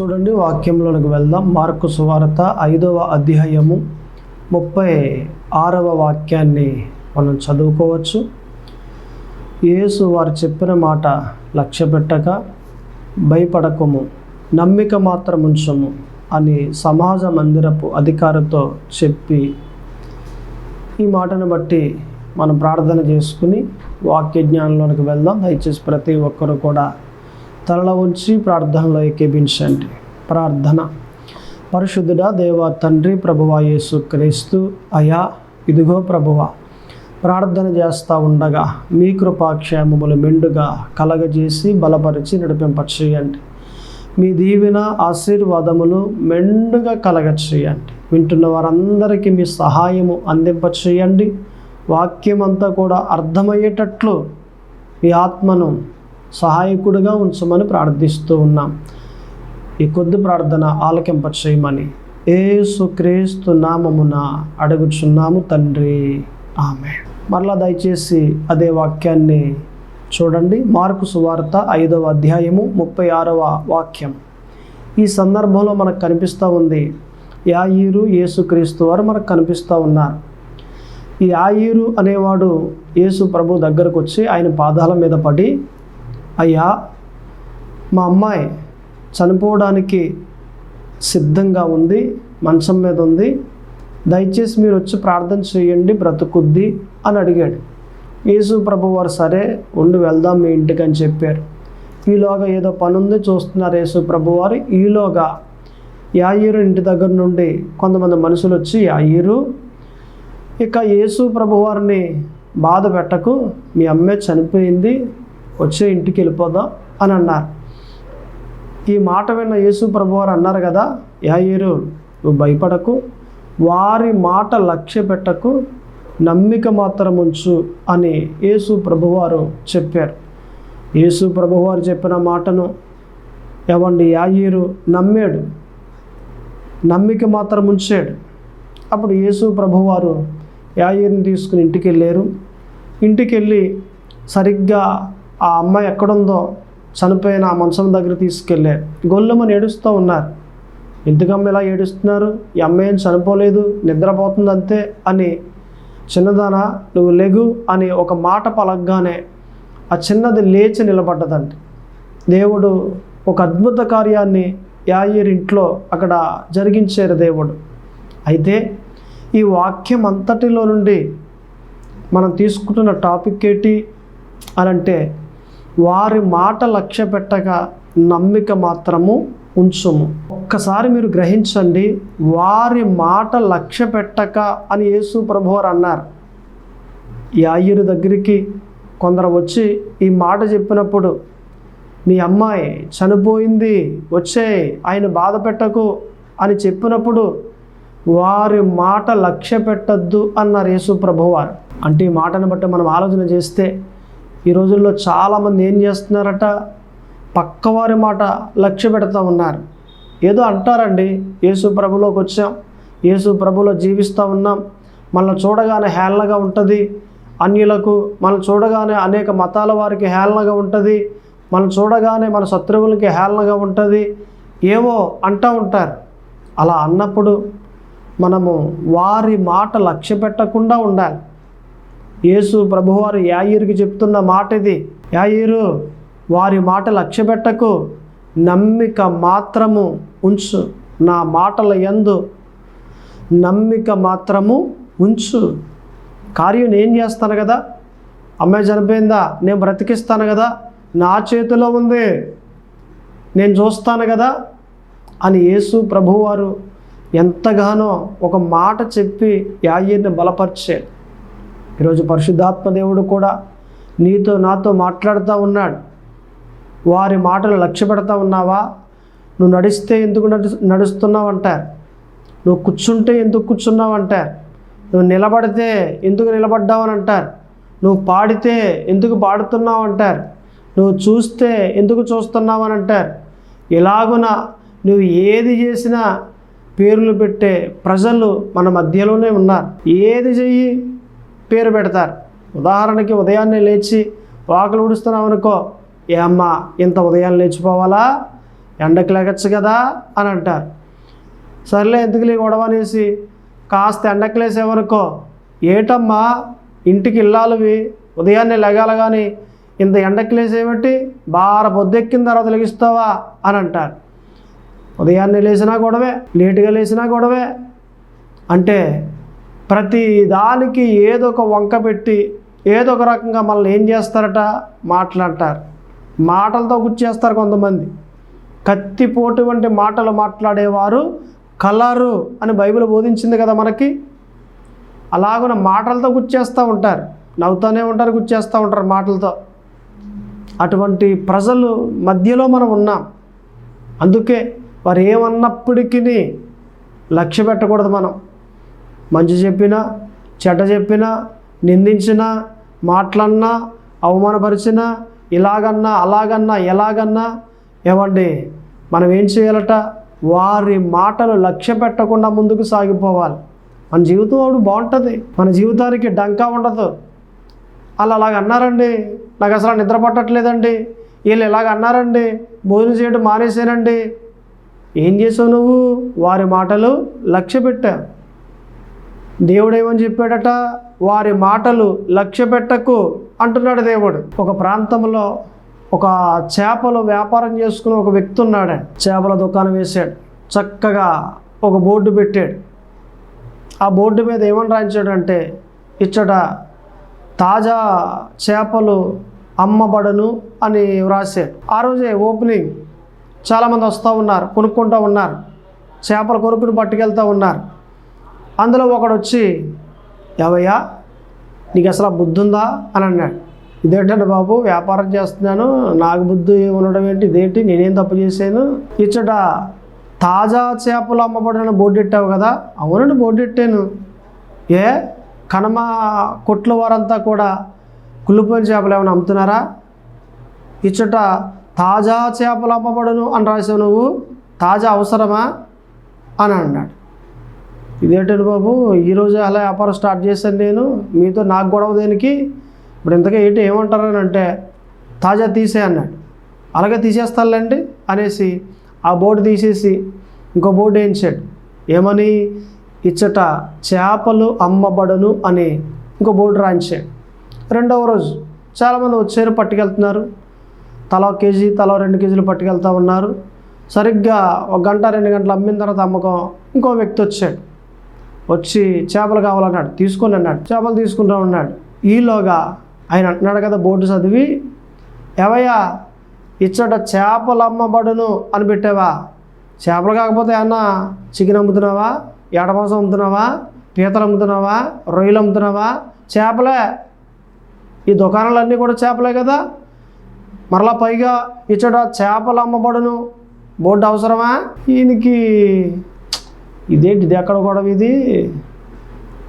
చూడండి, వాక్యంలోనికి వెళ్దాం. మార్కు సువార్త 5వ అధ్యాయము 36వ వాక్యాన్ని మనం చదువుకోవచ్చు. యేసు వారు చెప్పిన మాట లక్ష్య పెట్టక భయపడకము, నమ్మిక మాత్రం ఉంచము అని సమాజ మందిరపు అధికారితో చెప్పి, ఈ మాటను బట్టి మనం ప్రార్థన చేసుకుని వాక్య జ్ఞానంలోనికి వెళ్దాం. దయచేసి ప్రతి ఒక్కరు కూడా తలలో ఉంచి ప్రార్థనలో ఏకీభించండి. ప్రార్థన. పరిశుద్ధుడా దేవా తండ్రి, ప్రభువా యేసు క్రీస్తు, అయా ఇదిగో ప్రభువా, ప్రార్థన చేస్తూ ఉండగా మీ కృపాక్షేమములు మెండుగా కలగజేసి బలపరిచి నడిపింపచేయండి. మీ దీవెన ఆశీర్వాదములు మెండుగా కలగచేయండి. వింటున్న వారందరికీ మీ సహాయము అందింపచేయండి. వాక్యం అంతా కూడా అర్థమయ్యేటట్లు మీ ఆత్మను సహాయకుడిగా ఉంచమని ప్రార్థిస్తూ ఉన్నాం. ఈ కొద్ది ప్రార్థన ఆలకింపచేయమని యేసుక్రీస్తు నామమున అడుగుచున్నాము తండ్రి, ఆమేన్. మరలా దయచేసి అదే వాక్యాన్ని చూడండి. మార్కు సువార్త 5వ అధ్యాయము 36వ వాక్యం. ఈ సందర్భంలో మనకు కనిపిస్తూ ఉంది, యాయీరు యేసుక్రీస్తు వారు మనకు కనిపిస్తూ ఉన్నారు. ఈ యాయీరు అనేవాడు యేసు ప్రభు దగ్గరకు వచ్చి ఆయన పాదాల మీద పడి, అయ్యా మా అమ్మాయి చనిపోవడానికి సిద్ధంగా ఉంది, మంచం మీద ఉంది, దయచేసి మీరు వచ్చి ప్రార్థన చేయండి, బ్రతుకుద్ది అని అడిగాడు. యేసు ప్రభు వారు సరే ఉండి వెళ్దాం మీ ఇంటికి అని చెప్పారు. ఈలోగా ఏదో పని ఉంది చూస్తున్నారు యేసు ప్రభు వారు. ఈలోగా యాయీరు ఇంటి దగ్గర నుండి కొంతమంది మనుషులు వచ్చి, యాయీరు ఇక యేసు ప్రభు వారిని బాధ పెట్టకు, మీ అమ్మే చనిపోయింది, వచ్చే ఇంటికి వెళ్ళిపోదాం అని అన్నారు. ఈ మాట విన్న యేసు ప్రభువారు అన్నారు కదా, యాయీరు నువ్వు భయపడకు, వారి మాట లక్ష్య పెట్టకు, నమ్మిక మాత్రం ఉంచు అని యేసు ప్రభువారు చెప్పారు. యేసు ప్రభువారు చెప్పిన మాటను యాయీరు నమ్మాడు, నమ్మిక మాత్రం ఉంచాడు. అప్పుడు యేసు ప్రభువారు యాయీరుని తీసుకుని ఇంటికి వెళ్ళారు. ఇంటికి వెళ్ళి సరిగ్గా ఆ అమ్మాయి ఎక్కడుందో చనిపోయిన ఆ మంచం దగ్గర తీసుకెళ్ళారు. గొల్లమని ఏడుస్తూ ఉన్నారు. ఎందుకమ్మ ఇలా ఏడుస్తున్నారు, ఈ అమ్మాయి ఏం చనిపోలేదు, నిద్రపోతుంది అంతే అని, చిన్నదానా నువ్వు లెగు అని ఒక మాట పలకగానే ఆ చిన్నది లేచి నిలబడ్డదండి. దేవుడు ఒక అద్భుత కార్యాన్ని యాయీరు ఇంట్లో అక్కడ జరిగించారు దేవుడు. అయితే ఈ వాక్యం అంతటిలో నుండి మనం తీసుకుంటున్న టాపిక్ ఏంటి అని అంటే, వారి మాట లక్ష్య పెట్టక నమ్మిక మాత్రము ఉంచుము. ఒక్కసారి మీరు గ్రహించండి, వారి మాట లక్ష్య పెట్టక అని యేసు ప్రభువారు అన్నారు. యాయీరు దగ్గరికి కొందరు వచ్చి ఈ మాట చెప్పినప్పుడు, మీ అమ్మాయి చనిపోయింది, వచ్చే ఆయన బాధ పెట్టకు అని చెప్పినప్పుడు వారి మాట లక్ష్య పెట్టద్దు అన్నారు యేసు ప్రభువారు. అంటే ఈ మాటను బట్టి మనం ఆలోచన చేస్తే ఈ రోజుల్లో చాలామంది ఏం చేస్తున్నారట, పక్కవారి మాట లక్ష్య పెడతా ఉన్నారు. ఏదో అంటారండి, యేసు ప్రభులోకి వచ్చాం, యేసు ప్రభులో జీవిస్తూ ఉన్నాం, మనల్ని చూడగానే హేళనగా ఉంటుంది, అన్యులకు మనం చూడగానే అనేక మతాల వారికి హేళనగా ఉంటుంది, మనం చూడగానే మన శత్రువులకి హేళనగా ఉంటుంది, ఏవో అంటూ ఉంటారు. అలా అన్నప్పుడు మనము వారి మాట లక్ష్య పెట్టకుండా ఉండాలి. యేసు ప్రభువారు యాయీరుకి చెప్తున్న మాట ఇది, యాయీరు వారి మాట లక్ష్య పెట్టకు, నమ్మిక మాత్రము ఉంచు, నా మాటల యందు నమ్మిక మాత్రము ఉంచు. కార్యం నేను చేస్తాను కదా, అమ్మాయి చనిపోయిందా నేను బ్రతికిస్తాను కదా, నా చేతిలో ఉంది, నేను చూస్తాను కదా అని యేసు ప్రభువారు ఎంతగానో ఒక మాట చెప్పి యాయీరుని బలపరిచాడు. ఈరోజు పరిశుద్ధాత్మ దేవుడు కూడా నీతో నాతో మాట్లాడుతూ ఉన్నాడు. వారి మాటలు లక్ష్య పెడతా ఉన్నావా? నువ్వు నడిస్తే ఎందుకు నడుస్తున్నావు అంటారు, నువ్వు కూర్చుంటే ఎందుకు కూర్చున్నావు అంటారు, నువ్వు నిలబడితే ఎందుకు నిలబడ్డావు అని అంటారు, నువ్వు పాడితే ఎందుకు పాడుతున్నావు అంటారు, నువ్వు చూస్తే ఎందుకు చూస్తున్నావు అని అంటారు. ఇలాగున నువ్వు ఏది చేసినా పేర్లు పెట్టే ప్రజలు మన మధ్యలోనే ఉన్నారు. ఏది చెయ్యి పేరు పెడతారు. ఉదాహరణకి ఉదయాన్నే లేచి వాకిలు ఊడుస్తున్నావు అనుకో, ఏ అమ్మ ఇంత ఉదయాన్నే లేచిపోవాలా, ఎండకు లెగచ్చు కదా అని అంటారు. సర్లే ఎందుకులే గొడవ అనేసి కాస్త ఎండకు లేసేవనుకో, ఏటమ్మా ఇంటికి ఇల్లాలువి ఉదయాన్నే లెగాలి కానీ ఇంత ఎండకు లేసేమిటి, బాగా పొద్దెక్కిన తర్వాత లెగిస్తావా అని అంటారు. ఉదయాన్నే లేచినా గొడవే, లేటుగా లేచినా గొడవే. అంటే ప్రతి దానికి ఏదో ఒక వంక పెట్టి ఏదో ఒక రకంగా మనల్ని ఏం చేస్తారట, మాట్లాడతారు. మాటలతో గుచ్చేస్తారు కొంతమంది. కత్తిపోటు వంటి మాటలు మాట్లాడేవారు కలరు అని బైబిల్ బోధించింది కదా మనకి. అలాగున మాటలతో గుచ్చేస్తూ ఉంటారు, నవ్వుతూనే ఉంటారు, గుచ్చేస్తూ ఉంటారు మాటలతో. అటువంటి ప్రజలు మధ్యలో మనం ఉన్నాం. అందుకే వారు ఏమన్నప్పటికీ లక్ష్య పెట్టకూడదు. మనం మంచి చెప్పినా, చెడ్డ చెప్పినా, నిందించినా, మాటలన్నా, అవమానపరిచినా, ఇలాగన్నా, అలాగన్నా, ఎలాగన్నా ఏమండి మనం ఏం చేయాలట, వారి మాటలు లక్ష్య పెట్టకుండా ముందుకు సాగిపోవాలి. మన జీవితం అప్పుడు బాగుంటుంది, మన జీవితానికి డంకా ఉండదు. వాళ్ళు అలాగ అన్నారండి, నాకు అసలు నిద్ర పట్టట్లేదండి, వీళ్ళు ఇలాగ అన్నారండి, భోజనం చేయడం మానేసానండి. ఏం చేసావు నువ్వు? వారి మాటలు లక్ష్య పెట్టా. దేవుడు ఏమని చెప్పాడట, వారి మాటలు లక్ష్య పెట్టకు అంటున్నాడు దేవుడు. ఒక ప్రాంతంలో ఒక చేపలు వ్యాపారం చేసుకుని ఒక వ్యక్తి ఉన్నాడు. చేపల దుకాణం వేశాడు, చక్కగా ఒక బోర్డు పెట్టాడు. ఆ బోర్డు మీద ఏమని రాయించాడంటే, ఇచ్చట తాజా చేపలు అమ్మబడును అని వ్రాసాడు. ఆ రోజే ఓపెనింగ్, చాలామంది వస్తూ ఉన్నారు, కొనుక్కుంటూ ఉన్నారు, చేపల కొనుక్కుని పట్టుకెళ్తూ ఉన్నారు. అందులో ఒకడు వచ్చి, ఏవయ్యా నీకు అసలు బుద్ధి ఉందా అని అన్నాడు. ఇదేంటండి బాబు, వ్యాపారం చేస్తున్నాను, నాకు బుద్ధి ఉండడం ఏంటి, ఇదేంటి, నేనేం తప్పు చేశాను, ఇచ్చట తాజా చేపలు అమ్మబడిన బోర్డు పెట్టావు కదా. అవునండి బోర్డు పెట్టాను. ఏ కనమ కొట్ల వారంతా కూడా కుళ్ళిపోయిన చేపలు ఏమైనా అమ్ముతున్నారా? ఇచ్చట తాజా చేపలు అమ్మబడును అని రాసావు నువ్వు, తాజా అవసరమా అని అన్నాడు. ఇదేంటండి బాబు, ఈరోజు అలా వ్యాపారం స్టార్ట్ చేశాను నేను, మీతో నాకు గొడవ దేనికి, ఇప్పుడు ఇంతగా ఏంటి ఏమంటారని అంటే, తాజా తీసే అన్నాడు. అలాగే తీసేస్తానులేండి అనేసి ఆ బోర్డు తీసేసి ఇంకో బోర్డు వేయించాడు. ఏమని, ఇచ్చట చేపలు అమ్మబడును అని ఇంకో బోర్డు రాయించాడు. రెండవ రోజు చాలామంది వచ్చారు, పట్టుకెళ్తున్నారు, తలా 1 కేజీ తలా 2 కేజీలు పట్టుకెళ్తూ ఉన్నారు. సరిగ్గా 1 గంట 2 గంటలు అమ్మిన తర్వాత అమ్మకం ఇంకో వ్యక్తి వచ్చాడు. వచ్చి చేపలు కావాలన్నాడు, తీసుకొని అన్నాడు. చేపలు తీసుకుంటూ ఉన్నాడు. ఈలోగా ఆయన అంటున్నాడు కదా బోర్డు చదివి, ఏవయ్యా ఇచ్చట చేపలు అమ్మబడును అని పెట్టావా, చేపలు కాకపోతే అన్న చికెన్ అమ్ముతున్నావా, ఏటమాంసం అమ్ముతున్నావా, పీతలు అమ్ముతున్నావా, రొయ్యలు అమ్ముతున్నావా? చేపలే, ఈ దుకాణాలన్నీ కూడా చేపలే కదా. మరలా పైగా ఇచ్చట చేపలు అమ్మబడును బోర్డు అవసరమా? ఈయనకి ఇదేంటి, ఇది ఎక్కడ గొడవ ఇది,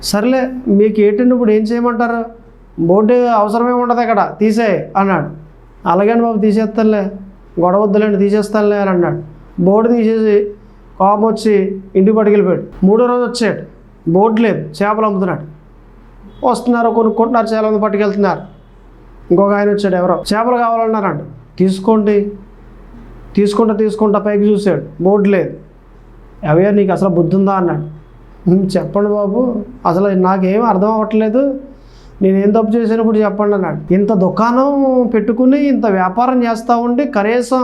సర్లే మీకు ఏంటంటే ఇప్పుడు ఏం చేయమంటారు, బోర్డు అవసరమే ఉండదు ఇక్కడ, తీసే అన్నాడు. అలాగే బాబు తీసేస్తానులే, గొడవ వద్దులేండి తీసేస్తానులే అని అన్నాడు. బోర్డు తీసేసి కోపం వచ్చి ఇంటికి పట్టుకెళ్ళిపోయాడు. 3వ రోజు వచ్చాడు, బోర్డు లేదు, చేపలు అమ్ముతున్నాడు. వస్తున్నారు, కొనుక్కుంటున్నారు, చాలామంది పట్టుకెళ్తున్నారు. ఇంకొక ఆయన వచ్చాడు, ఎవరో చేపలు కావాలన్నారంట. తీసుకోండి, తీసుకుంటా పైకి చూశాడు, బోర్డు లేదు. అవే నీకు అసలు బుద్ధి ఉందా అన్నాడు. చెప్పండి బాబు, అసలు నాకేం అర్థం అవ్వట్లేదు, నేనేం తప్పు చేసినప్పుడు చెప్పండి అన్నాడు. ఇంత దుకాణం పెట్టుకుని ఇంత వ్యాపారం చేస్తూ ఉండి కనీసం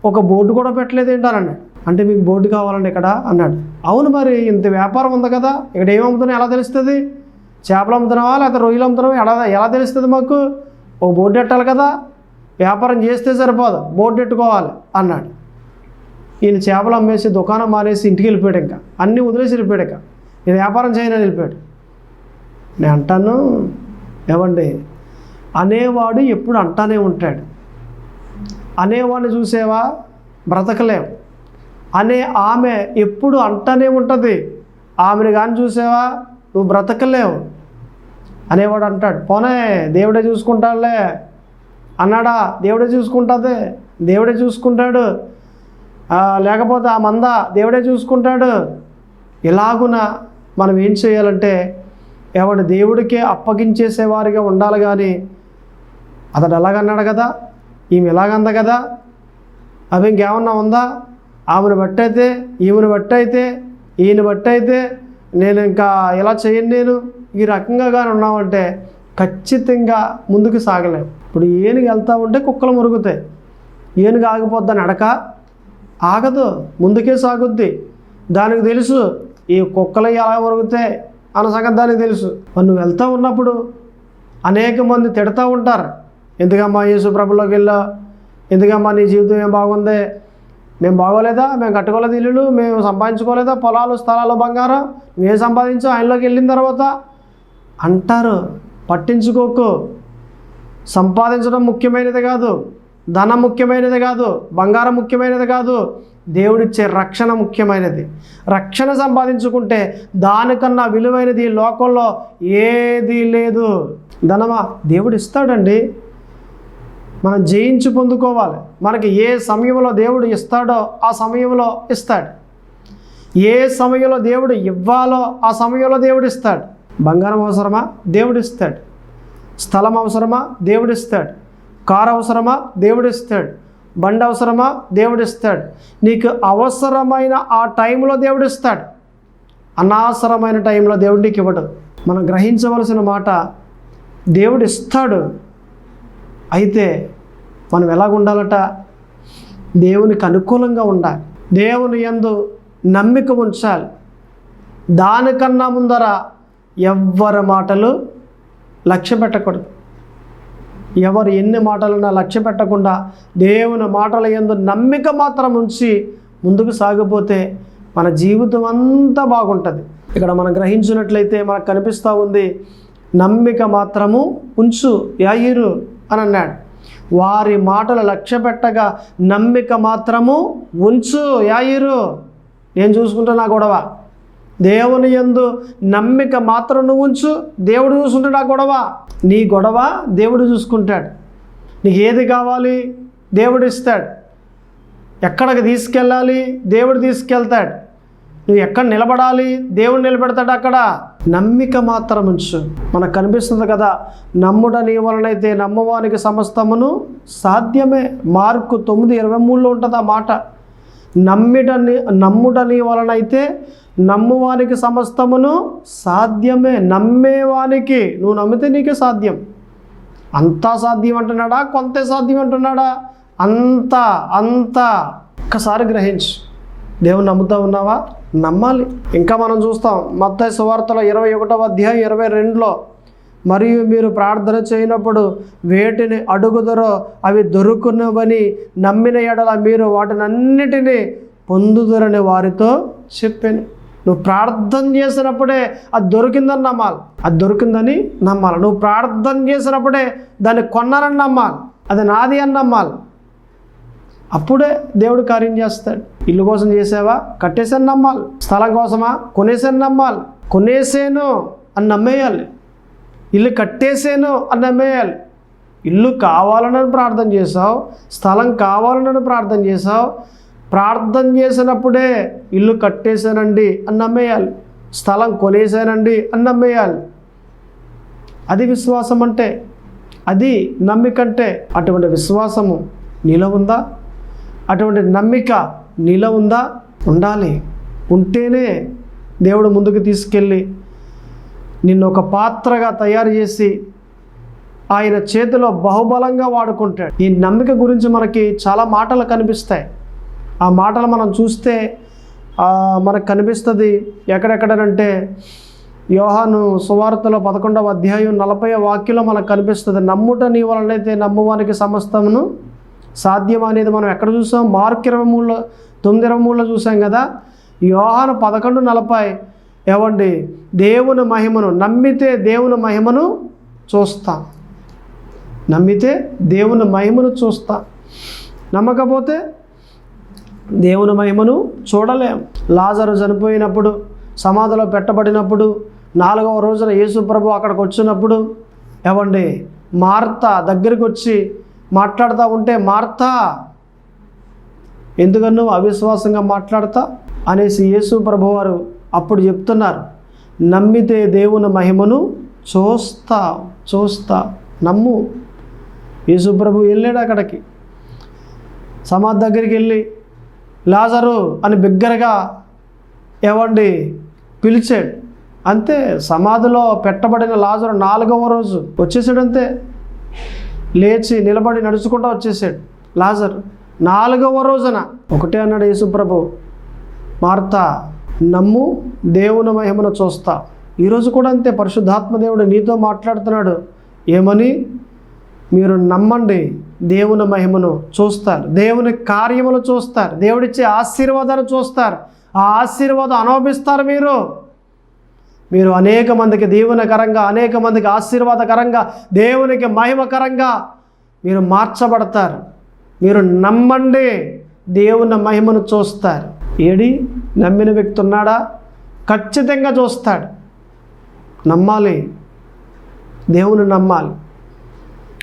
ఒక బోర్డు కూడా పెట్టలేదు ఏంటన్నాడు. అంటే మీకు బోర్డు కావాలండి ఇక్కడ అన్నాడు. అవును మరి ఇంత వ్యాపారం ఉంది కదా, ఇక్కడ ఏం అమ్ముతున్నావు ఎలా తెలుస్తుంది, చేపలు అమ్ముతున్నావా లేకపోతే రొయ్యలు అమ్ముతున్నావా ఎలా తెలుస్తుంది మాకు, ఒక బోర్డు పెట్టాలి కదా, వ్యాపారం చేస్తే సరిపోదు, బోర్డు పెట్టుకోవాలి అన్నాడు. ఈయన చేపలు అమ్మేసి దుకాణం మానేసి ఇంటికి వెళ్ళిపోయాడు. ఇంకా అన్నీ వదిలేసి వెళ్ళిపోయాడు. ఇంకా నేను వ్యాపారం చేయనని వెళ్ళిపోయాడు. నేను అంటాను, ఏమండి అనేవాడు ఎప్పుడు అంటానే ఉంటాడు. అనేవాడిని చూసేవా, బ్రతకలేవు. అనే ఆమె ఎప్పుడు అంటానే ఉంటుంది, ఆమెను కానీ చూసేవా నువ్వు బ్రతకలేవు. అనేవాడు అంటాడు, పోనే దేవుడే చూసుకుంటాడులే అన్నాడా, దేవుడే చూసుకుంటుంది, దేవుడే చూసుకుంటాడు, లేకపోతే ఆ మంద దేవుడే చూసుకుంటాడు. ఇలాగున మనం ఏం చేయాలంటే ఎవడు దేవుడికే అప్పగించేసేవారిగా ఉండాలి. కానీ అతడు ఎలాగన్నాడు కదా, ఈమె ఎలాగందా కదా, అవి ఇంకేమన్నా ఉందా, ఆమెను బట్టయితే, ఈమెను బట్టయితే, ఈయన బట్టయితే నేను ఇంకా ఇలా చేయను, నేను ఈ రకంగా కానీ ఉన్నామంటే ఖచ్చితంగా ముందుకు సాగలేము. ఇప్పుడు ఏనుగు వెళ్తూ ఉంటే కుక్కలు మురుగుతాయి. ఏనుగు ఆగిపోద్దని నడక ఆగదు, ముందుకే సాగుద్ది. దానికి తెలుసు ఈ కుక్కలు ఎలా మురుగుతాయి అన్న సంగతి దానికి తెలుసు. మరి నువ్వు వెళ్తూ ఉన్నప్పుడు అనేక మంది తిడతా ఉంటారు, ఎందుకమ్మా యేసు ప్రభులోకి వెళ్ళా, ఎందుకమ్మా నీ జీవితం ఏం బాగుంది, మేము బాగోలేదా, మేము కట్టుకోలేదు ఇల్లులు, మేము సంపాదించుకోలేదా పొలాలు స్థలాలు బంగారం, మేము సంపాదించు ఆయనలోకి వెళ్ళిన తర్వాత అంటారు. పట్టించుకోకు. సంపాదించడం ముఖ్యమైనది కాదు, ధనం ముఖ్యమైనది కాదు, బంగారం ముఖ్యమైనది కాదు, దేవుడిచ్చే రక్షణ ముఖ్యమైనది. రక్షణ సంపాదించుకుంటే దానికన్నా విలువైనది ఈ లోకంలో ఏదీ లేదు. ధనమా దేవుడు ఇస్తాడండి, మనం జయించి పొందుకోవాలి. మనకి ఏ సమయంలో దేవుడు ఇస్తాడో ఆ సమయంలో ఇస్తాడు. ఏ సమయంలో దేవుడు ఇవ్వాలో ఆ సమయంలో దేవుడు ఇస్తాడు. బంగారం అవసరమా, దేవుడు ఇస్తాడు. స్థలం అవసరమా, దేవుడు ఇస్తాడు. కారు అవసరమా, దేవుడు ఇస్తాడు. బండి అవసరమా, దేవుడు ఇస్తాడు. నీకు అవసరమైన ఆ టైంలో దేవుడు ఇస్తాడు. అనవసరమైన టైంలో దేవుడు నీకు ఇవ్వడు. మనం గ్రహించవలసిన మాట, దేవుడు ఇస్తాడు. అయితే మనం ఎలాగుండాలట, దేవునికి అనుకూలంగా ఉండాలి, దేవుని యందు నమ్మిక ఉంచాలి. దానికన్నా ముందర ఎవ్వరి మాటలు లక్ష్య పెట్టకూడదు. ఎవరు ఎన్ని మాటలన్నా లక్ష్య పెట్టకుండా దేవుని మాటల యందు నమ్మిక మాత్రం ఉంచి ముందుకు సాగిపోతే మన జీవితం అంతా బాగుంటుంది. ఇక్కడ మనం గ్రహించినట్లయితే మనకు కనిపిస్తూ ఉంది, నమ్మిక మాత్రము ఉంచు యాయీరు అని అన్నాడు. వారి మాటలు లక్ష్య పెట్టగా నమ్మిక మాత్రము ఉంచు యాయీరు. నేను చూసుకుంటా నా గొడవ, దేవుని యందు నమ్మిక మాత్రం నువ్వు ఉంచు, దేవుడు చూసుకుంటాడు ఆ గొడవ. నీ గొడవ దేవుడు చూసుకుంటాడు. నీకు ఏది కావాలి దేవుడు ఇస్తాడు. ఎక్కడికి తీసుకెళ్ళాలి దేవుడు తీసుకెళ్తాడు. నువ్వు ఎక్కడ నిలబడాలి దేవుడు నిలబెడతాడు. అక్కడ నమ్మిక మాత్రం ఉంచు. మనకు కనిపిస్తుంది కదా, నమ్ముట నీ వలనైతే నమ్మవానికి సమస్తమును సాధ్యమే. మార్కు 9:23 ఉంటుంది ఆ మాట. నమ్ముట నీ వలనైతే నమ్మువానికి సమస్తమును సాధ్యమే. నమ్మేవానికి, నువ్వు నమ్మితే నీకే సాధ్యం. అంతా సాధ్యం అంటున్నాడా, కొంతే సాధ్యం అంటున్నాడా? అంతా ఒక్కసారి గ్రహించు. దేవుని నమ్ముతా ఉన్నావా? నమ్మాలి. ఇంకా మనం చూస్తాం మత్తయి సువార్తలో 21వ అధ్యాయం 22లో, మరియు మీరు ప్రార్థన చేయనప్పుడు వేటిని అడుగుదరో అవి దొరుకునవని నమ్మిన ఎడల మీరు వాటినన్నిటినీ పొందుదరని వారితో చెప్పాను. నువ్వు ప్రార్థన చేసినప్పుడే అది దొరికిందని నమ్మాలి, అది దొరికిందని నమ్మాలి. నువ్వు ప్రార్థన చేసినప్పుడే దాన్ని కొన్నానని నమ్మాలి, అది నాది అని నమ్మాలి. అప్పుడే దేవుడు కార్యం చేస్తాడు. ఇల్లు కోసం చేసావా, కట్టేసాను నమ్మాలి. స్థలం కోసమా, కొనేసాను నమ్మాలి. కొనేసాను అని నమ్మేయాలి. ఇల్లు కట్టేసాను అని నమ్మేయాలి. ఇల్లు కావాలని ప్రార్థన చేసావు, స్థలం కావాలని ప్రార్థన చేసావు. ప్రార్థన చేసినప్పుడే ఇల్లు కట్టేశానండి అని నమ్మేయాలి, స్థలం కొనేసానండి అని నమ్మేయాలి. అది విశ్వాసం అంటే, అది నమ్మికంటే. అటువంటి విశ్వాసము నీలో ఉందా? అటువంటి నమ్మిక నీలో ఉందా? ఉండాలి. ఉంటేనే దేవుడు ముందుకు తీసుకెళ్ళి నిన్ను ఒక పాత్రగా తయారు చేసి ఆయన చేతిలో బహుబలంగా వాడుకుంటాడు. ఈ నమ్మిక గురించి మనకి చాలా మాటలు కనిపిస్తాయి. ఆ మాటలు మనం చూస్తే మనకు కనిపిస్తుంది ఎక్కడెక్కడనంటే యోహాను సువార్తలో 11వ అధ్యాయం 40వ వాక్యంలో మనకు కనిపిస్తుంది. నమ్ముట నీ వలనైతే నమ్మువానికి సమస్తమును సాధ్యం అనేది మనం ఎక్కడ చూసాం? మార్కు 9:23లో చూసాం కదా. యోహాను 11:40 ఏవండి, దేవుని మహిమను నమ్మితే దేవుని మహిమను చూస్తా, నమ్మితే దేవుని మహిమను చూస్తా, నమ్మకపోతే దేవుని మహిమను చూడలేం. లాజరు చనిపోయినప్పుడు, సమాధిలో పెట్టబడినప్పుడు, 4వ రోజున యేసు ప్రభు అక్కడికి వచ్చినప్పుడు ఏవండి, మార్తా దగ్గరికి వచ్చి మాట్లాడుతూ ఉంటే, మార్తా ఎందుకని నువ్వు అవిశ్వాసంగా మాట్లాడతా అనేసి యేసు ప్రభు వారు అప్పుడు చెప్తున్నారు, నమ్మితే దేవుని మహిమను చూస్తా, నమ్ము. యేసు ప్రభు వెళ్ళాడు అక్కడికి, సమాధి దగ్గరికి వెళ్ళి లాజరు అని బిగ్గరగా ఏవండి పిలిచాడు. అంతే, సమాధిలో పెట్టబడిన లాజరు 4వ రోజు వచ్చేసాడు. అంతే, లేచి నిలబడి నడుచుకుంటూ వచ్చేసాడు లాజరు 4వ రోజున. ఒకటే అన్నాడు యేసుప్రభు, మార్తా నమ్ము, దేవుని మహిమను చూస్తా. ఈరోజు కూడా అంతే, పరిశుద్ధాత్మ దేవుడు నీతో మాట్లాడుతున్నాడు. ఏమని? మీరు నమ్మండి, దేవుని మహిమను చూస్తారు, దేవుని కార్యములు చూస్తారు, దేవుడిచ్చే ఆశీర్వాదాలు చూస్తారు, ఆ ఆశీర్వాదం అనుభవిస్తారు. మీరు అనేక మందికి దీవెనకరంగా, అనేక మందికి ఆశీర్వాదకరంగా, దేవునికి మహిమకరంగా మీరు మార్చబడతారు. మీరు నమ్మండి, దేవుని మహిమను చూస్తారు. ఏడి నమ్మిన వ్యక్తి ఉన్నాడా? ఖచ్చితంగా చూస్తాడు. నమ్మాలి, దేవుని నమ్మాలి.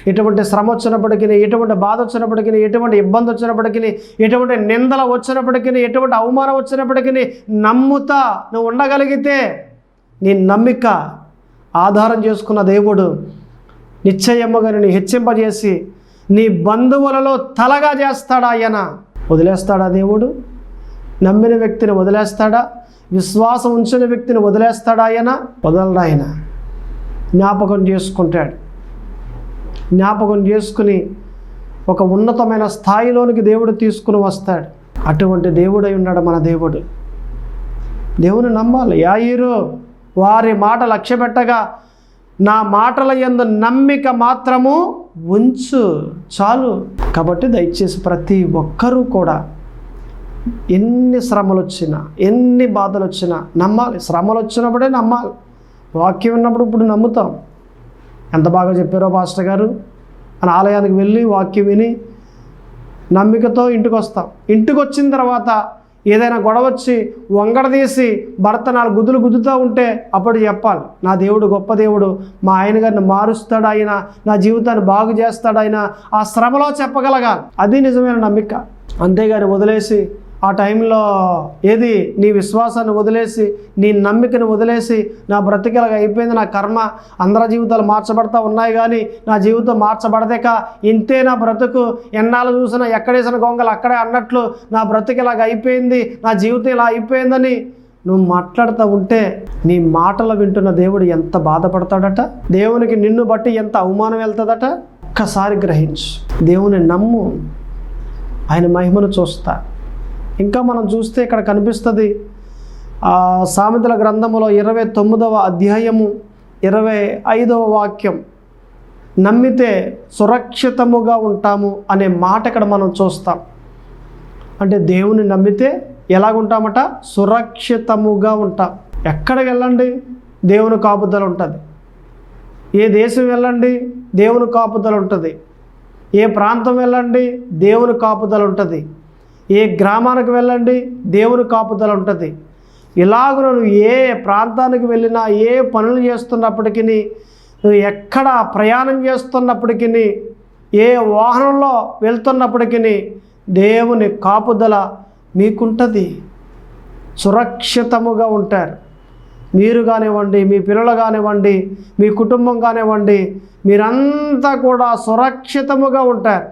ఎటువంటి శ్రమ వచ్చినప్పటికీ, ఎటువంటి బాధ వచ్చినప్పటికీ, ఎటువంటి ఇబ్బంది వచ్చినప్పటికీ, ఎటువంటి నిందలు వచ్చినప్పటికీ, ఎటువంటి అవమానం వచ్చినప్పటికీ నమ్ముతా నువ్వు ఉండగలిగితే, నీ నమ్మిక ఆధారం చేసుకున్న దేవుడు నిశ్చయముగా నిన్ను హెచ్చింపజేసి నీ బంధువులలో తలగా చేస్తాడా? ఆయన వదిలేస్తాడా? దేవుడు నమ్మిన వ్యక్తిని వదిలేస్తాడా? విశ్వాసం ఉంచిన వ్యక్తిని వదిలేస్తాడా? ఆయన వదలడా. ఆయన జ్ఞాపకం చేసుకుంటాడు. జ్ఞాపకం చేసుకుని ఒక ఉన్నతమైన స్థాయిలోనికి దేవుడు తీసుకుని వస్తాడు. అటువంటి దేవుడై ఉన్నాడు మన దేవుడు. దేవుని నమ్మాలి. యాయీరు వారి మాట లక్ష్యపెట్టగా నా మాటల యందు నమ్మిక మాత్రము ఉంచు, చాలు. కాబట్టి దయచేసి ప్రతి ఒక్కరూ కూడా ఎన్ని శ్రమలు వచ్చినా, ఎన్ని బాధలు వచ్చినా నమ్మాలి. శ్రమలు వచ్చినప్పుడే నమ్మాలి. వాక్యం విన్నప్పుడు ఇప్పుడు నమ్ముతాం. ఎంత బాగా చెప్పారో పాస్టర్ గారు అని ఆలయానికి వెళ్ళి వాక్యం విని నమ్మికతో ఇంటికి వస్తాం. ఇంటికి వచ్చిన తర్వాత ఏదైనా గొడవ వచ్చి వంగడదీసి భర్త 4 గుద్దులు గుద్దుతూ ఉంటే అప్పుడు చెప్పాలి, నా దేవుడు గొప్ప దేవుడు, మా ఆయన గారిని మారుస్తాడు ఆయన, నా జీవితాన్ని బాగు చేస్తాడు ఆయన. ఆ శ్రమలో చెప్పగలగాలి. అది నిజమైన నమ్మిక. అంతేగాని వదిలేసి ఆ టైంలో ఏది నీ విశ్వాసాన్ని వదిలేసి, నీ నమ్మికను వదిలేసి, నా బ్రతికలాగా అయిపోయింది, నా కర్మ, అందరి జీవితాలు మార్చబడతా ఉన్నాయి కానీ నా జీవితం మార్చబడదేక, ఇంతే నా బ్రతుకు, ఎన్నాళ్ళు చూసినా ఎక్కడేసిన గొంగలు అక్కడే అన్నట్లు నా బ్రతికలాగా అయిపోయింది, నా జీవితం ఇలా అయిపోయిందని నువ్వు మాట్లాడుతూ ఉంటే నీ మాటలు వింటున్న దేవుడు ఎంత బాధపడతాడట, దేవునికి నిన్ను బట్టి ఎంత అవమానం వెళ్తుందట. ఒక్కసారి గ్రహించు, దేవుని నమ్ము, ఆయన మహిమను చూస్తా. ఇంకా మనం చూస్తే ఇక్కడ కనిపిస్తుంది సామెతల గ్రంథములో 29వ అధ్యాయము 25వ వాక్యం, నమ్మితే సురక్షితముగా ఉంటాము అనే మాట ఇక్కడ మనం చూస్తాం. అంటే దేవుని నమ్మితే ఎలాగుంటామట? సురక్షితముగా ఉంటాం. ఎక్కడికి వెళ్ళండి దేవుని కాపుదల ఉంటుంది. ఏ దేశం వెళ్ళండి దేవుని కాపుదల ఉంటుంది. ఏ ప్రాంతం వెళ్ళండి దేవుని కాపుదల ఉంటుంది. ఏ గ్రామానికి వెళ్ళండి దేవుని కాపుదల ఉంటుంది. ఇలాగ నువ్వు ఏ ప్రాంతానికి వెళ్ళినా, ఏ పనులు చేస్తున్నప్పటికీ, నువ్వు ఎక్కడ ప్రయాణం చేస్తున్నప్పటికీ, ఏ వాహనంలో వెళ్తున్నప్పటికీ దేవుని కాపుదల మీకుంటుంది. సురక్షితముగా ఉంటారు. మీరు కానివ్వండి, మీ పిల్లలు కానివ్వండి, మీ కుటుంబం కానివ్వండి, మీరంతా కూడా సురక్షితముగా ఉంటారు.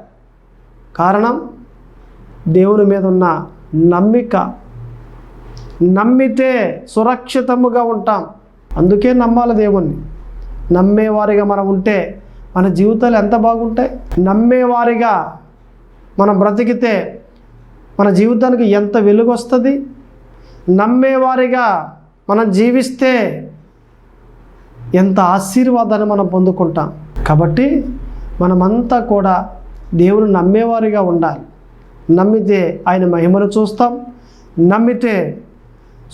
కారణం దేవుని మీద ఉన్న నమ్మిక. నమ్మితే సురక్షితముగా ఉంటాం. అందుకే నమ్మాలి దేవుణ్ణి. నమ్మేవారిగా మనం ఉంటే మన జీవితాలు ఎంత బాగుంటాయి. నమ్మేవారిగా మనం బ్రతికితే మన జీవితానికి ఎంత వెలుగు వస్తుంది. నమ్మేవారిగా మనం జీవిస్తే ఎంత ఆశీర్వాదాన్ని మనం పొందుకుంటాం. కాబట్టి మనమంతా కూడా దేవుని నమ్మేవారిగా ఉండాలి. నమ్మితే ఆయన మహిమను చూస్తాం. నమ్మితే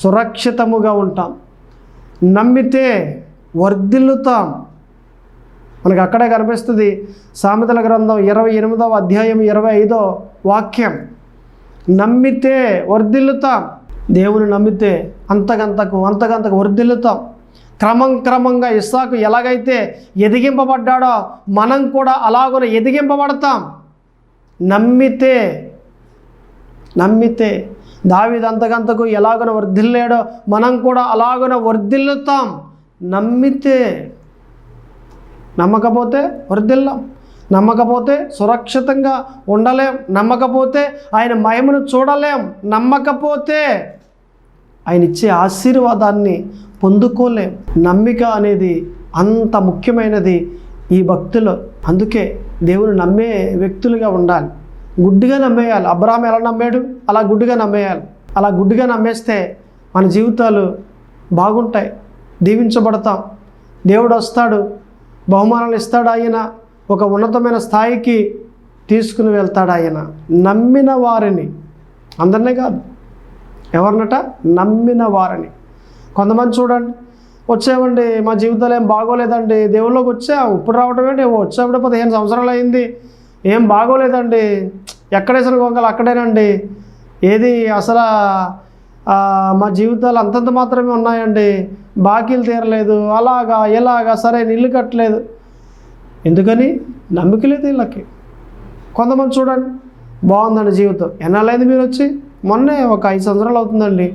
సురక్షితముగా ఉంటాం. నమ్మితే వర్ధిల్లుతాం. మనకు అక్కడే కనిపిస్తుంది సామెతల గ్రంథం 28వ అధ్యాయం 25వ వాక్యం, నమ్మితే వర్ధిల్లుతాం. దేవుని నమ్మితే అంతకంతకు వర్ధిల్లుతాం. క్రమంగా ఇస్సాకు ఎలాగైతే ఎదిగింపబడ్డాడో మనం కూడా అలాగున ఎదిగింపబడతాం. నమ్మితే దావీదు అంతకంతకు ఎలాగున వర్ధిల్లాడో మనం కూడా అలాగున వర్ధిల్లుతాం. నమ్మితే, నమ్మకపోతే వర్ధిల్లాం. నమ్మకపోతే సురక్షితంగా ఉండలేం, నమ్మకపోతే ఆయన మహిమను చూడలేం, నమ్మకపోతే ఆయన ఇచ్చే ఆశీర్వాదాన్ని పొందుకోలేం. నమ్మిక అనేది అంత ముఖ్యమైనది ఈ భక్తులు. అందుకే దేవుని నమ్మే వ్యక్తులుగా ఉండాలి. గుడ్డిగా నమ్మేయాలి. అబ్రాహాము ఎలా నమ్మాడు అలా గుడ్డిగా నమ్మేయాలి. అలా గుడ్డిగా నమ్మేస్తే మన జీవితాలు బాగుంటాయి, దీవించబడతాం. దేవుడు వస్తాడు, బహుమానాలు ఇస్తాడు, ఆయన ఒక ఉన్నతమైన స్థాయికి తీసుకుని వెళ్తాడు. ఆయన నమ్మిన వారిని, అందరినీ కాదు, ఎవరినట? నమ్మిన వారిని. కొంతమంది చూడండి, వచ్చామండి మా జీవితాలు ఏం బాగోలేదండి, దేవుళ్ళలోకి వచ్చాం, ఇప్పుడు రావడం ఏంటి, వచ్చేప్పుడు 15 సంవత్సరాలు అయింది, ఏం బాగోలేదండి, ఎక్కడేసిన గొంగలు అక్కడేనండి, ఏది అసలు మా జీవితాలు అంతంత మాత్రమే ఉన్నాయండి, బాకీలు తీరలేదు, అలాగా ఎలాగా, సరైన ఇల్లు కట్టలేదు. ఎందుకని? నమ్మిక లేదు వీళ్ళకి. కొంతమంది చూడండి, బాగుందండి జీవితం, ఎన్నాళ్ళైంది మీరు వచ్చి? మొన్నే ఒక 5 సంవత్సరాలు అవుతుందండి.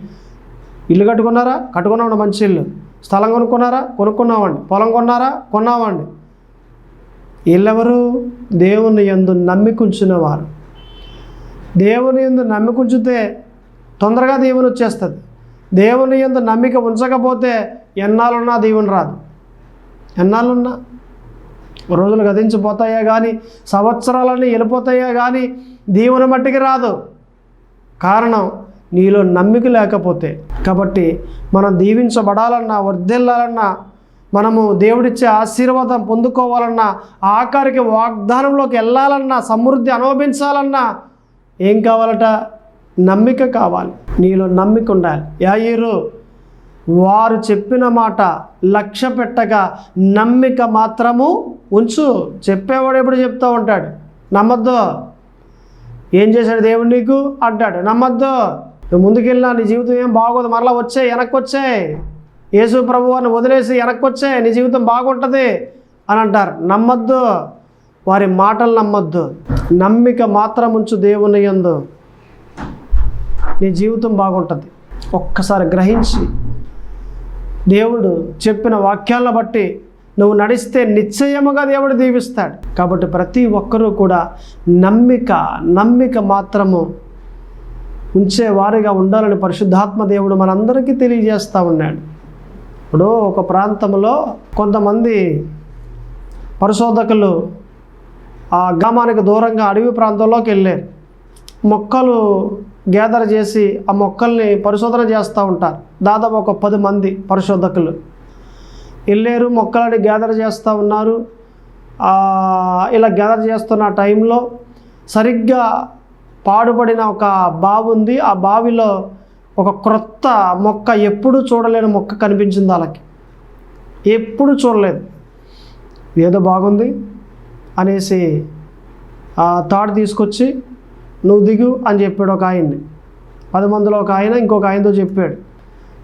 ఇల్లు కట్టుకున్నారా? కట్టుకున్నామండి, మంచి ఇల్లు. స్థలం కొనుక్కున్నారా? కొనుక్కున్నామండి. పొలం కొన్నారా? కొన్నామండి. వీళ్ళెవరు? దేవుని యందు నమ్మికుంచిన వారు. దేవుని యందు నమ్మికుంచితే తొందరగా దీవెన వచ్చేస్తుంది. దేవుని యందు నమ్మిక ఉంచకపోతే ఎన్నాళ్ళున్నా దీవెన రాదు. ఎన్నాళ్ళున్నా రోజులు గతించిపోతాయా కానీ, సంవత్సరాలన్నీ వెళ్ళిపోతాయా కానీ దీవెన మట్టికి రాదు. కారణం నీలో నమ్మిక లేకపోతే. కాబట్టి మనం దీవించబడాలన్నా, వర్ధిల్లాలన్నా, మనము దేవుడిచ్చే ఆశీర్వాదం పొందుకోవాలన్నా, ఆఖరికి వాగ్దానంలోకి వెళ్ళాలన్నా, సమృద్ధి అనుభవించాలన్నా ఏం కావాలట? నమ్మిక కావాలి. నీలో నమ్మిక ఉండాలి. యాయీరు వారు చెప్పిన మాట లక్ష్య పెట్టగా నమ్మిక మాత్రము ఉంచు. చెప్పేవాడు ఎప్పుడు చెప్తూ ఉంటాడు, నమ్మద్దు. ఏం చేశాడు దేవుడు నీకు అంటాడు, నమ్మద్దు. నువ్వు ముందుకెళ్ళినా నీ జీవితం ఏం బాగోదు, మరలా వచ్చాయి, వెనక్కి వచ్చాయి, యేసు ప్రభువాన్ని వదిలేసి వెనక్కి వచ్చాయి, నీ జీవితం బాగుంటుంది అని అంటారు. నమ్మద్దు, వారి మాటలు నమ్మద్దు. నమ్మిక మాత్రం ఉంచు దేవుని యందు, నీ జీవితం బాగుంటుంది. ఒక్కసారి గ్రహించి దేవుడు చెప్పిన వాక్యాలను బట్టి నువ్వు నడిస్తే నిశ్చయముగా దేవుడు దీవిస్తాడు. కాబట్టి ప్రతి ఒక్కరూ కూడా నమ్మిక మాత్రము ఉంచేవారిగా ఉండాలని పరిశుద్ధాత్మ దేవుడు మనందరికీ తెలియజేస్తూ ఉన్నాడు. ఇప్పుడు ఒక ప్రాంతంలో కొంతమంది పరిశోధకులు ఆ గ్రామానికి దూరంగా అడవి ప్రాంతంలోకి వెళ్ళారు. మొక్కలు గ్యాదర్ చేసి ఆ మొక్కల్ని పరిశోధన చేస్తూ ఉంటారు. దాదాపు ఒక 10 మంది పరిశోధకులు వెళ్ళారు, మొక్కలని గ్యాదర్ చేస్తూ ఉన్నారు. ఇలా గ్యాదర్ చేస్తున్న టైంలో సరిగ్గా పాడుపడిన ఒక బావి ఉంది. ఆ బావిలో ఒక క్రొత్త మొక్క, ఎప్పుడు చూడలేని మొక్క కనిపించింది వాళ్ళకి. ఎప్పుడు చూడలేదు. ఏదో బాగుంది అనేసి ఆ తాడు తీసుకొచ్చి నువ్వు దిగు అని చెప్పాడు ఒక ఆయన్ని. 10 మందిలో ఒక ఆయన ఇంకొక ఆయనతో చెప్పాడు,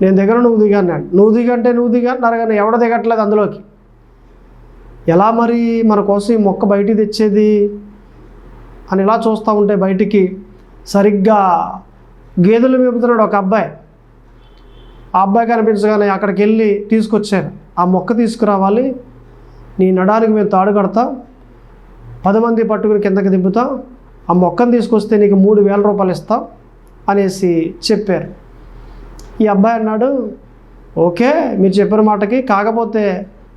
నేను దగ్గర నువ్వు దిగా అన్నాడు. నువ్వు దిగంటే నువ్వు దిగా అన్నారు కానీ ఎవడ దిగట్లేదు అందులోకి. ఎలా మరి మన కోసం ఈ మొక్క బయటికి తెచ్చేది అని ఇలా చూస్తూ ఉంటే బయటికి సరిగ్గా గేదెలు మేపుతున్నాడు ఒక అబ్బాయి. ఆ అబ్బాయి కనిపించగానే అక్కడికి వెళ్ళి తీసుకొచ్చారు. ఆ మొక్క తీసుకురావాలి, నీ నడానికి మేము తాడు కడతాం, 10 మంది పట్టుకుని కిందకి దింపుతాం, ఆ మొక్కను తీసుకొస్తే నీకు 3,000 రూపాయలు ఇస్తాం అనేసి చెప్పారు. ఈ అబ్బాయి అన్నాడు, ఓకే మీరు చెప్పిన మాటకి, కాకపోతే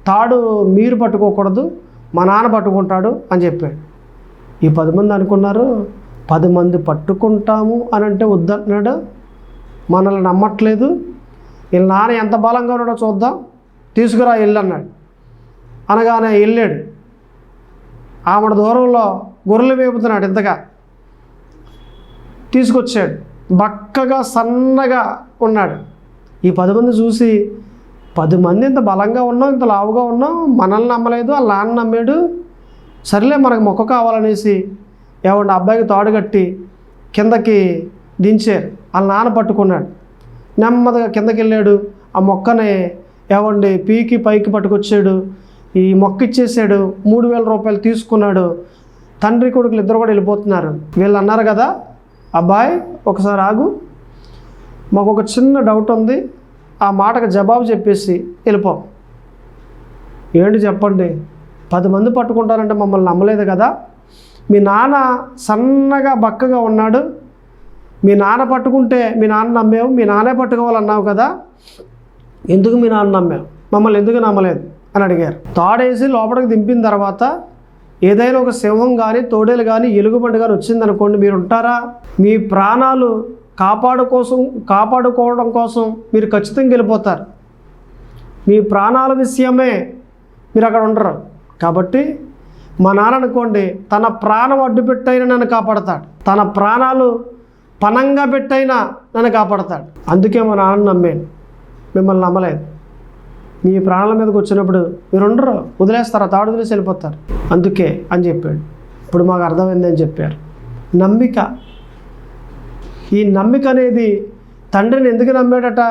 తాడు మీరు పట్టుకోకూడదు, మా నాన్న పట్టుకుంటాడు అని చెప్పాడు. ఈ 10 మంది అనుకున్నారు, 10 మంది పట్టుకుంటాము అని అంటే వద్దంటున్నాడు, మనల్ని నమ్మట్లేదు, వీళ్ళ నాన్న ఎంత బలంగా ఉన్నాడో చూద్దాం, తీసుకురా ఇల్లు అన్నాడు. అనగానే వెళ్ళాడు. ఆమెడ దూరంలో గొర్రెలు మేపుతున్నాడు. ఇంతగా తీసుకొచ్చాడు. బక్కగా సన్నగా ఉన్నాడు. ఈ 10 మంది చూసి, 10 మంది ఇంత బలంగా ఉన్నాం, ఇంత లావుగా ఉన్నాం, మనల్ని నమ్మలేదు, వాళ్ళ నాన్న నమ్మాడు, సరేలే మనకు మొక్క కావాలనేసి ఏమంటే అబ్బాయికి తాడు కట్టి కిందకి దించారు. వాళ్ళ నాన్న పట్టుకున్నాడు. నెమ్మదిగా కిందకి వెళ్ళాడు. ఆ మొక్కని ఏమండి పీకి పైకి పట్టుకొచ్చాడు. ఈ మొక్క ఇచ్చేసాడు. 3,000 రూపాయలు తీసుకున్నాడు. తండ్రి కొడుకులు ఇద్దరు కూడా వెళ్ళిపోతున్నారు. వీళ్ళు అన్నారు కదా, అబ్బాయి ఒకసారి ఆగు, మాకు ఒక చిన్న డౌట్ ఉంది, ఆ మాటకు జవాబు చెప్పేసి వెళ్ళిపో. ఏంటి చెప్పండి 10 మంది పట్టుకుంటారంటే మమ్మల్ని నమ్మలేదు కదా, మీ నాన్న సన్నగా బక్కగా ఉన్నాడు, మీ నాన్న పట్టుకుంటే మీ నాన్న నమ్మావు, మీ నాన్నే పట్టుకోవాలన్నావు కదా, ఎందుకు మీ నాన్న నమ్మావు, మమ్మల్ని ఎందుకు నమ్మలేదు అని అడిగారు. తాడేసి లోపలికి దింపిన తర్వాత ఏదైనా ఒక సింహం కానీ తోడేలు కానీ ఎలుగుబంటి కానీ వచ్చిందనుకోండి, మీరు ఉంటారా? మీ ప్రాణాలు కాపాడుకోవడం కోసం మీరు ఖచ్చితంగా వెళ్ళిపోతారు. మీ ప్రాణాల విషయమే మీరు అక్కడ ఉండరు. కాబట్టి మా నాన్న అనుకోండి, తన ప్రాణం అడ్డు పెట్టైనా నన్ను కాపాడతాడు, తన ప్రాణాలు పనంగా పెట్టైనా నన్ను కాపాడతాడు. అందుకే మా నాన్న నమ్మాను, మిమ్మల్ని నమ్మలేదు. మీ ప్రాణాల మీదకి వచ్చినప్పుడు మీరు ఉండరు, వదిలేస్తారా, తాడు వదిలేసి వెళ్ళిపోతారు. అందుకే అని చెప్పాడు. ఇప్పుడు మాకు అర్థమైంది అని చెప్పారు. నమ్మిక, ఈ నమ్మిక అనేది తండ్రిని ఎందుకు నమ్మాడట,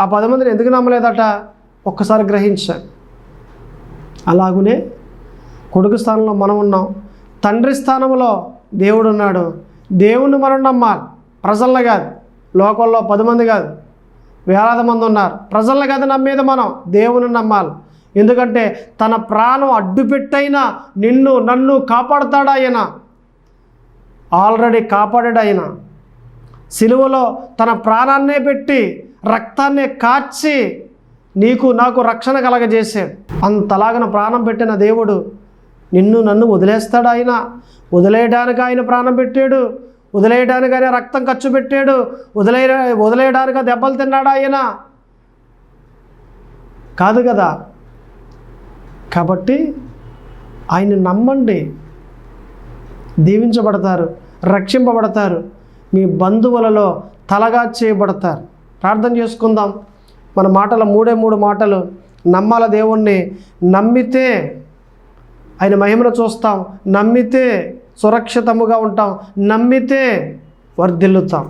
ఆ 10 మందిని ఎందుకు నమ్మలేదట ఒక్కసారి గ్రహించాను. అలాగునే కొడుకు స్థానంలో మనం ఉన్నాం, తండ్రి స్థానంలో దేవుడు ఉన్నాడు. దేవుణ్ణి మనం నమ్మాలి, ప్రజల్ని కాదు. లోకంలో 10 మంది కాదు, వేలాది మంది ఉన్నారు. ప్రజల్ని కాదు నమ్మేది, మనం దేవుని నమ్మాలి. ఎందుకంటే తన ప్రాణం అడ్డుపెట్టైనా నిన్ను నన్ను కాపాడుతాడు ఆయన. ఆల్రెడీ కాపాడాడు ఆయన. సిలువలో తన ప్రాణాన్నే పెట్టి రక్తాన్నే కార్చి నీకు నాకు రక్షణ కలగజేశాడు. అంతలాగన ప్రాణం పెట్టిన దేవుడు నిన్ను నన్ను వదిలేస్తాడు ఆయన? వదిలేయడానికి ఆయన ప్రాణం పెట్టాడు, వదిలేయడానికి ఆయన రక్తం ఖర్చు పెట్టాడు, వదిలేయడానికి దెబ్బలు తిన్నాడు ఆయన? కాదు కదా. కాబట్టి ఆయన నమ్మండి, దీవించబడతారు, రక్షింపబడతారు, మీ బంధువులలో తలగా చేయబడతారు. ప్రార్థన చేసుకుందాం. మన మాటల 3 మాటలు. నమ్మాల దేవుణ్ణి, నమ్మితే ఆయన మహిమను చూస్తాం, నమ్మితే సురక్షితముగా ఉంటాం, నమ్మితే వర్ధిల్లుతాం.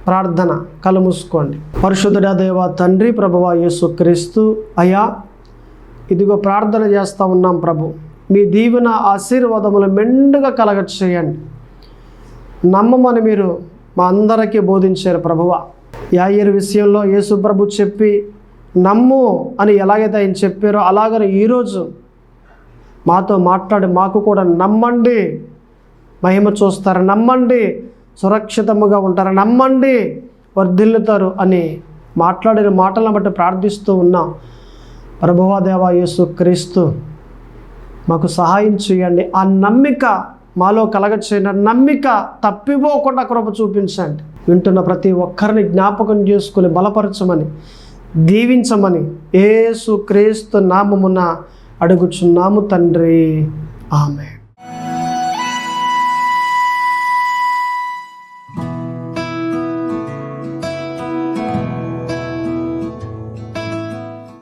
ప్రార్థన, కళ్ళు మూసుకోండి. పరిశుద్ధుడా దేవా తండ్రి, ప్రభువా యేసుక్రీస్తు అయ్యా, ఇదిగో ప్రార్థన చేస్తూ ఉన్నాం ప్రభు. మీ దీవెన ఆశీర్వాదములు మెండుగా కలగచేయండి. నమ్మమని మీరు మా అందరికీ బోధించారు ప్రభువా. యాయీరు విషయంలో యేసు ప్రభు చెప్పి నమ్ము అని ఎలాగైతే ఆయన చెప్పారో అలాగనే ఈరోజు మాతో మాట్లాడి మాకు కూడా నమ్మండి, మహిమ చూస్తారు, నమ్మండి సురక్షితముగా ఉంటారు, నమ్మండి వర్ధిల్లుతారు అని మాట్లాడిన మాటలను బట్టి ప్రార్థిస్తూ ఉన్నాం. ప్రభువా దేవా యేసుక్రీస్తు మాకు సహాయం చేయండి. ఆ నమ్మిక మాలో కలగచేయండి, నమ్మిక తప్పిపోకుండా కృప చూపించండి. వింటున్న ప్రతి ఒక్కరిని జ్ఞాపకం చేసుకుని బలపరచమని, దీవించమని యేసుక్రీస్తు నామమున అడుగుచున్నాము తండ్రి. ఆమేన్.